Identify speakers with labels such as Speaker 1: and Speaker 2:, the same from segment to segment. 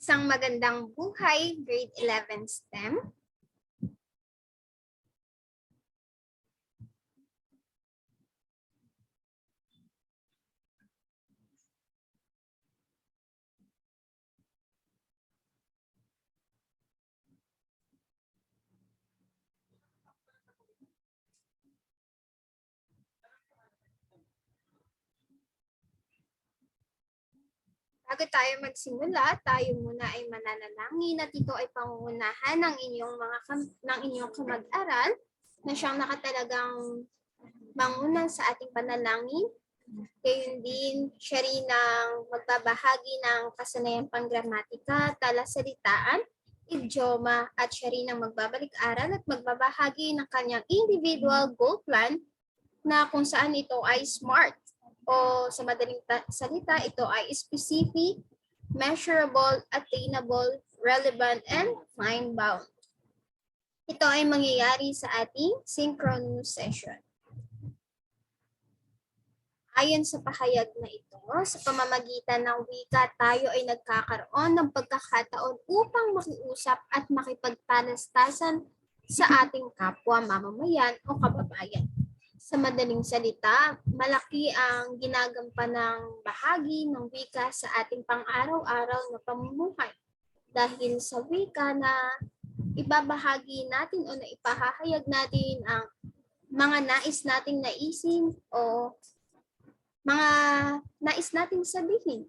Speaker 1: Isang magandang buhay, grade 11 STEM. Bago tayo magsimula, tayo muna ay mananalangin at ito ay pangungunahan ng inyong kamag-aral na siyang nakatalagang manguna sa ating panalangin. Gayon din, siya rin ang magbabahagi ng kasanayang panggramatika, talasalitaan, idioma, at siya rin ang magbabalik-aral at magbabahagi ng kanyang individual goal plan na kung saan ito ay SMART. O sa madaling salita, ito ay specific, measurable, attainable, relevant, and time-bound. Ito ay mangyayari sa ating synchronous session. Ayon sa pahayag na ito, sa pamamagitan ng wika, tayo ay nagkakaroon ng pagkakataon upang makiusap at makipagtalastasan sa ating kapwa mamamayan o kababayan. Sa madaling salita, malaki ang ginagampanang bahagi ng wika sa ating pang-araw-araw na pamumuhay. Dahil sa wika na ibabahagi natin o na ipahahayag natin ang mga nais nating naisin o mga nais nating sabihin.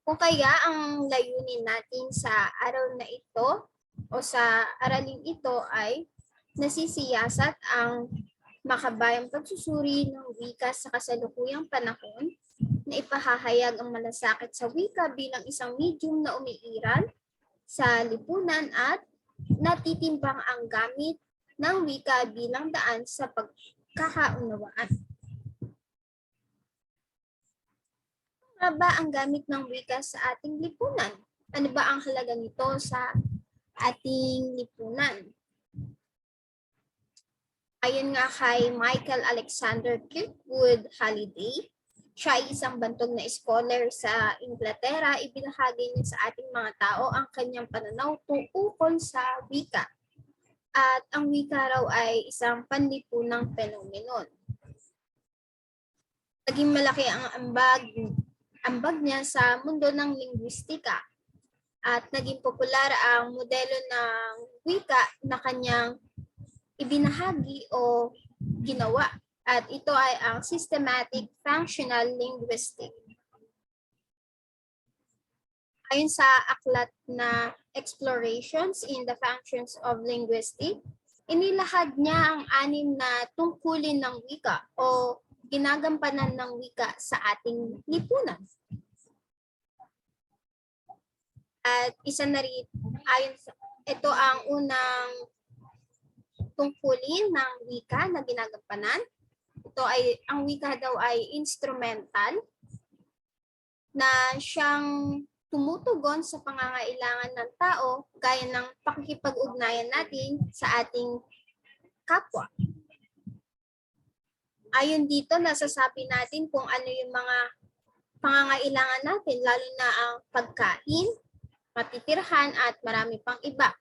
Speaker 1: Kung kaya ang layunin natin sa araw na ito o sa aralin ito ay nasisiyasat ang makabayang pagsusuri ng wika sa kasalukuyang panahon na ipahahayag ang malasakit sa wika bilang isang medium na umiiral sa lipunan at natitimbang ang gamit ng wika bilang daan sa pagkakaunawaan. Ano ba ang gamit ng wika sa ating lipunan? Ano ba ang halaga nito sa ating lipunan? Ayon nga kay Michael Alexander Kirkwood Halliday, siya ay isang bantog na scholar sa Inglaterra, ibinahagi niya sa ating mga tao ang kanyang pananaw tungkol sa wika. At ang wika raw ay isang panlipunang phenomenon. Naging malaki ang ambag niya sa mundo ng linguistika at naging popular ang modelo ng wika na kanyang ibinahagi o ginawa, at ito ay ang systematic functional linguistic. Ayon sa aklat na Explorations in the Functions of Linguistics, inilahad niya ang 6 na tungkulin ng wika o ginagampanan ng wika sa ating lipunan. At isa na rin, ito ang unang tungkulin ng wika na ginagampanan. Ang wika daw ay instrumental na siyang tumutugon sa pangangailangan ng tao gaya ng pakikipag-ugnayan natin sa ating kapwa. Ayon dito, nasasabi natin kung ano yung mga pangangailangan natin, lalo na ang pagkain, matitirhan at marami pang iba.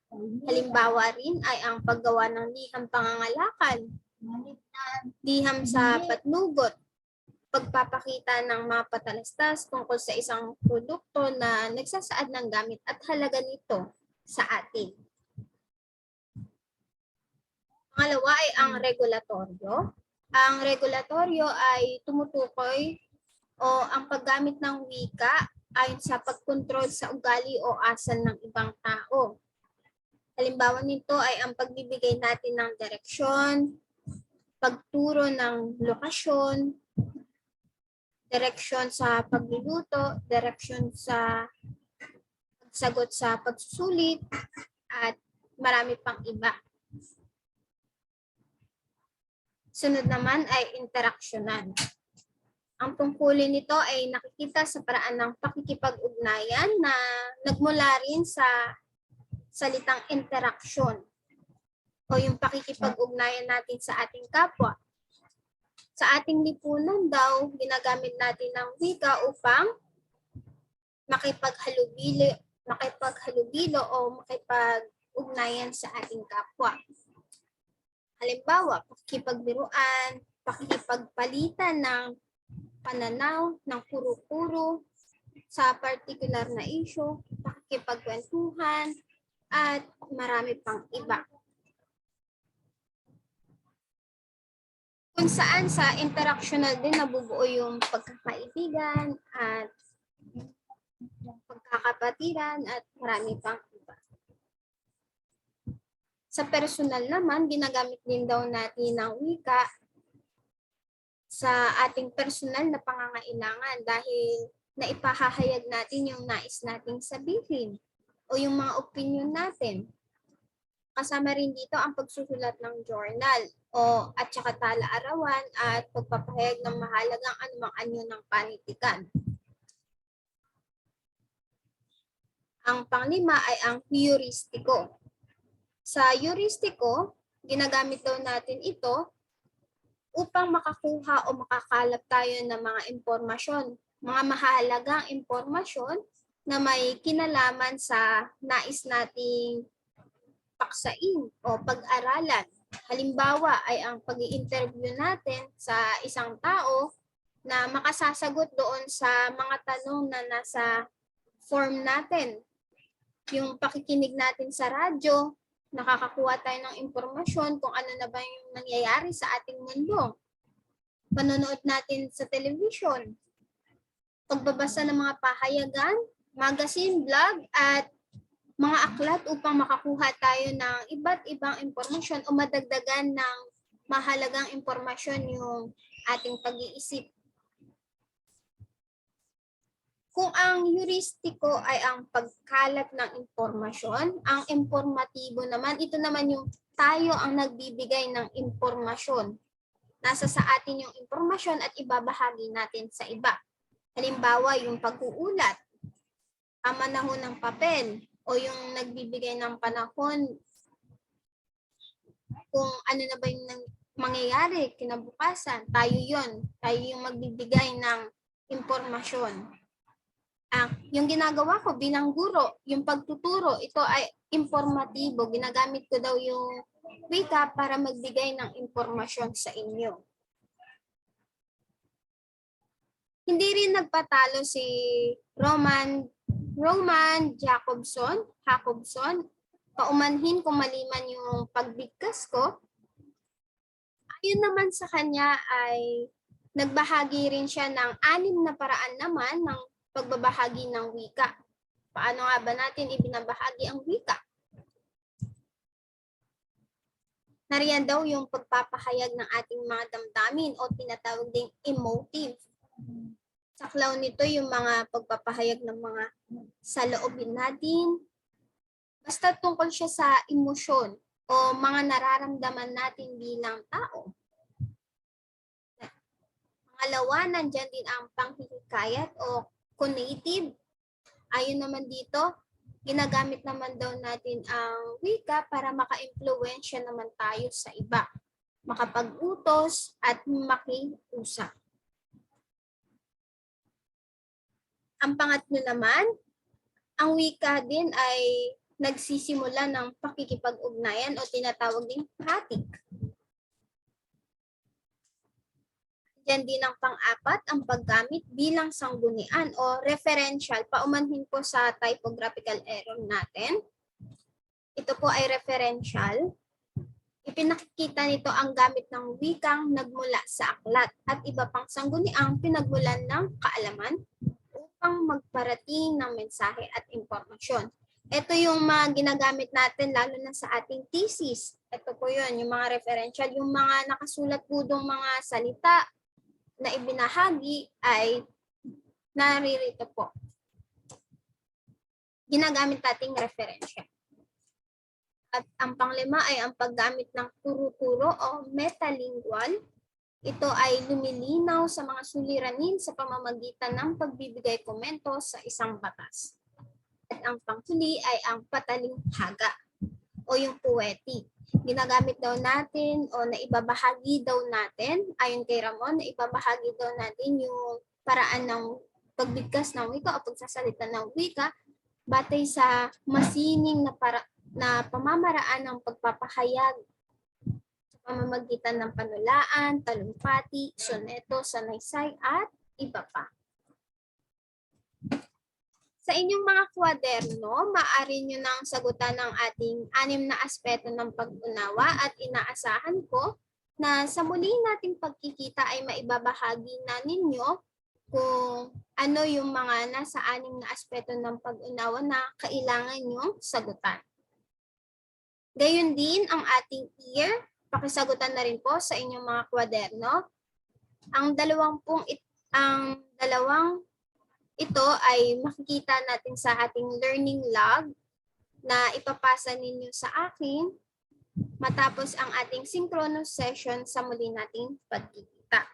Speaker 1: Halimbawa rin ay ang paggawa ng liham pangangalakan, liham sa patnugot, pagpapakita ng mga patalastas tungkol sa isang produkto na nagsasaad ng gamit at halaga nito sa atin. Pangalawa ay ang regulatoryo. Ang regulatoryo ay tumutukoy o ang paggamit ng wika ayon sa pagkontrol sa ugali o asal ng ibang tao. Halimbawa nito ay ang pagbibigay natin ng direksyon, pagturo ng lokasyon, direksyon sa pagluluto, direksyon sa pagsagot sa pagsusulit, at marami pang iba. Sunod naman ay interaksyonan. Ang tungkulin nito ay nakikita sa paraan ng pakikipag-ugnayan na nagmula rin sa salitang interaksyon o yung pakikipag-ugnayan natin sa ating kapwa. Sa ating lipunan daw, ginagamit natin ng wika upang makipaghalubilo o makipag-ugnayan sa ating kapwa. Halimbawa, pakikipagbiruan, pakikipagpalitan ng pananaw, ng puro-puro sa particular na issue, pakikipagkwentuhan, at marami pang iba. Kung saan sa interactional din nabubuo yung pagkakaibigan at pagkakapatiran at marami pang iba. Sa personal naman, ginagamit din daw natin ang wika sa ating personal na pangangailangan dahil naipahahayag natin yung nais nating sabihin o yung mga opinion natin. Kasama rin dito ang pagsusulat ng journal at saka tala-arawan at pagpapahayag ng mahalagang anumang anyo ng panitikan. Ang panglima ay ang heuristiko. Sa heuristiko, ginagamit daw natin ito upang makakuha o makakalap tayo ng mga impormasyon, mga mahalagang impormasyon na may kinalaman sa nais nating paksain o pag-aralan. Halimbawa ay ang pag-i-interview natin sa isang tao na makasasagot doon sa mga tanong na nasa form natin. Yung pakikinig natin sa radyo, nakakakuha tayo ng impormasyon kung ano na ba yung nangyayari sa ating mundo. Panonood natin sa television, pagbabasa ng mga pahayagan, magazine, blog, at mga aklat upang makakuha tayo ng iba't ibang impormasyon o madagdagan ng mahalagang impormasyon yung ating pag-iisip. Kung ang heuristiko ay ang pagkalat ng impormasyon, ang informatibo naman, ito naman yung tayo ang nagbibigay ng impormasyon. Nasa sa atin yung impormasyon at ibabahagi natin sa iba. Halimbawa, yung pag-uulat, ang manahon ng papel, o yung nagbibigay ng panahon kung ano na ba yung mangyayari kinabukasan. Tayo yung magbibigay ng impormasyon. Yung ginagawa ko bilang guro, yung pagtuturo, ito ay informatibo. Ginagamit ko daw yung wika para magbigay ng impormasyon sa inyo. Hindi rin nagpatalo si Roman Jacobson, paumanhin kung maliman yung pagbigkas ko. Ayon naman sa kanya ay nagbahagi rin siya ng 6 na paraan naman ng pagbabahagi ng wika. Paano nga ba natin ibinabahagi ang wika? Nariyan daw yung pagpapahayag ng ating mga damdamin o tinatawag ding emotive. Saklaw nito yung mga pagpapahayag ng mga saloobin natin. Basta tungkol siya sa emosyon o mga nararamdaman natin bilang tao. Pangalawa, nandyan din ang panghihikayat o conative. Ayon naman dito, ginagamit naman daw natin ang wika para maka-impluwensya naman tayo sa iba, makapag-utos at makiusap. Ang pangatlo naman, ang wika din ay nagsisimula ng pakikipag-ugnayan o tinatawag ding pratik. Diyan din ang pang-apat, ang paggamit bilang sanggunian o referential. Paumanhin po sa typographical error natin. Ito po ay referential. Ipinakikita nito ang gamit ng wikang nagmula sa aklat at iba pang sangguniang pinagmulan ng kaalaman upang magparating ng mensahe at impormasyon. Ito yung mga ginagamit natin lalo na sa ating thesis. Ito po yun, yung mga referential, yung mga nakasulat po dong mga salita na ibinahagi ay naririto po. Ginagamit nating referential. At ang panglima ay ang paggamit ng turo-turo o metalingual. Ito ay lumilinaw sa mga suliranin sa pamamagitan ng pagbibigay komento sa isang batas. At ang panghuli ay ang patalinghaga o yung poetic. Ginagamit daw natin o naibabahagi daw natin, ayon kay Ramon, naibabahagi daw natin yung paraan ng pagbigkas ng wika o pagsasalita ng wika batay sa masining na pamamaraan ng pagpapahayag sa pamamagitan ng panulaan, talumpati, soneto, sanaysay, at iba pa. Sa inyong mga kwaderno, maaari nyo nang sagutan ng ating 6 na aspeto ng pag-unawa at inaasahan ko na sa muli nating pagkikita ay maibabahagi na ninyo kung ano yung mga nasa 6 na aspeto ng pag-unawa na kailangan nyong sagutan. Gayon din ang ating year, pakisagutan na rin po sa inyong mga kwaderno. Ang dalawang ito ay makikita natin sa ating learning log na ipapasa ninyo sa akin matapos ang ating synchronous session sa muli nating pagkikita.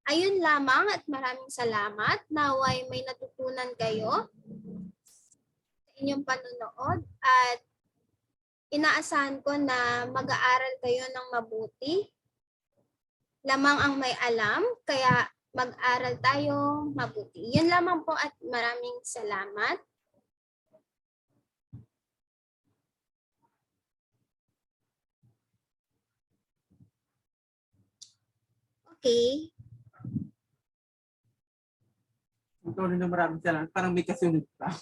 Speaker 1: Ayun lamang at maraming salamat. Naway may natutunan kayo sa inyong panonood at inaasahan ko na mag-aaral kayo ng mabuti. Lamang ang may alam, kaya mag-aral tayo mabuti. Yun lamang po at maraming salamat. Okay.
Speaker 2: Maraming salamat. Parang may kasunod pa.